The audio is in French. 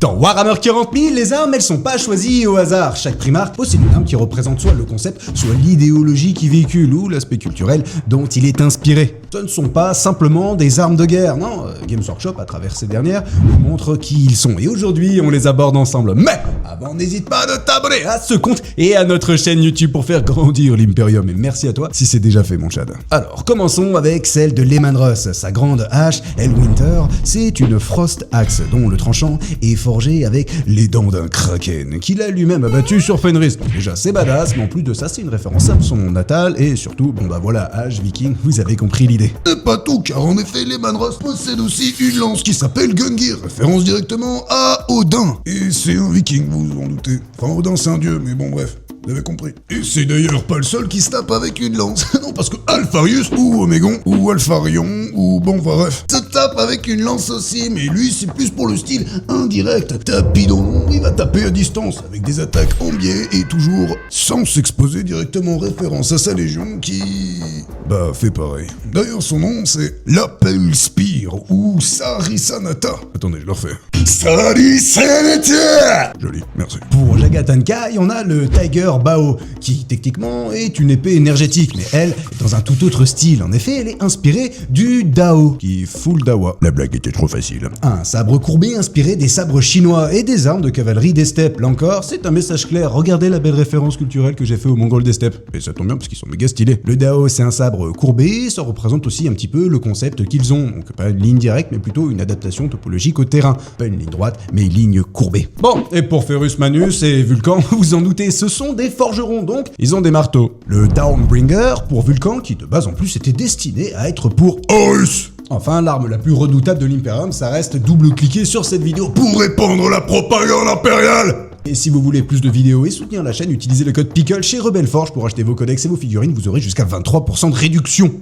Dans Warhammer 40 000, les armes, elles sont pas choisies au hasard. Chaque primarque possède une arme qui représente soit le concept, soit l'idéologie qui véhicule ou l'aspect culturel dont il est inspiré. Ce ne sont pas simplement des armes de guerre, non. Games Workshop, à travers ces dernières, nous montre qui ils sont. Et aujourd'hui, on les aborde ensemble. Mais avant, n'hésite pas à t'abonner à ce compte et à notre chaîne YouTube pour faire grandir l'Imperium. Et merci à toi si c'est déjà fait, mon Chad. Alors, commençons avec celle de Leman Russ. Sa grande hache, Hellwinter, c'est une Frost Axe dont le tranchant est forgé avec les dents d'un kraken, qu'il a lui-même abattu sur Fenris. Déjà, c'est badass, mais en plus de ça, c'est une référence à son monde natal, et surtout, bon bah voilà, hache viking, vous avez compris l'idée. C'est pas tout, car en effet, Leman Russ possède aussi une lance qui s'appelle Gungnir, référence directement à Odin. Et c'est un viking, vous vous en doutez. Enfin, Odin c'est un dieu, mais bon bref. Vous avez compris. Et c'est d'ailleurs pas le seul qui se tape avec une lance. Non, parce que Alpharius, ou Omégon, ou Alpharion, ou bon, enfin bref, se tape avec une lance aussi, mais lui, c'est plus pour le style indirect. Tapidon, il va taper à distance, avec des attaques en biais, et toujours sans s'exposer directement, référence à sa légion qui... bah, fait pareil. D'ailleurs, son nom, c'est l'Appel Spear, ou Sarisanata. Attendez, je le refais. Sarisanata. Joli, merci. Pour Jagatankai, on a le Tiger Bao, qui techniquement est une épée énergétique, mais elle est dans un tout autre style. En effet, elle est inspirée du Dao, qui est full Dawa. La blague était trop facile. Un sabre courbé inspiré des sabres chinois et des armes de cavalerie des steppes. Là encore, c'est un message clair. Regardez la belle référence culturelle que j'ai fait aux Mongols des steppes. Et ça tombe bien parce qu'ils sont méga stylés. Le Dao, c'est un sabre courbé, ça représente aussi un petit peu le concept qu'ils ont. Donc pas une ligne directe, mais plutôt une adaptation topologique au terrain. Pas une ligne droite, mais une ligne courbée. Bon, et pour Ferus Manus et Vulcan, vous en doutez, ce sont des forgerons, donc ils ont des marteaux. Le Dawnbringer pour Vulcan, qui de base en plus était destiné à être pour Horus. Enfin, l'arme la plus redoutable de l'Imperium, ça reste double-cliquer sur cette vidéo Pour répandre la propagande impériale. Et si vous voulez plus de vidéos et soutenir la chaîne, utilisez le code PICKLE chez Rebelle Forge pour acheter vos codex et vos figurines, vous aurez jusqu'à 23% de réduction.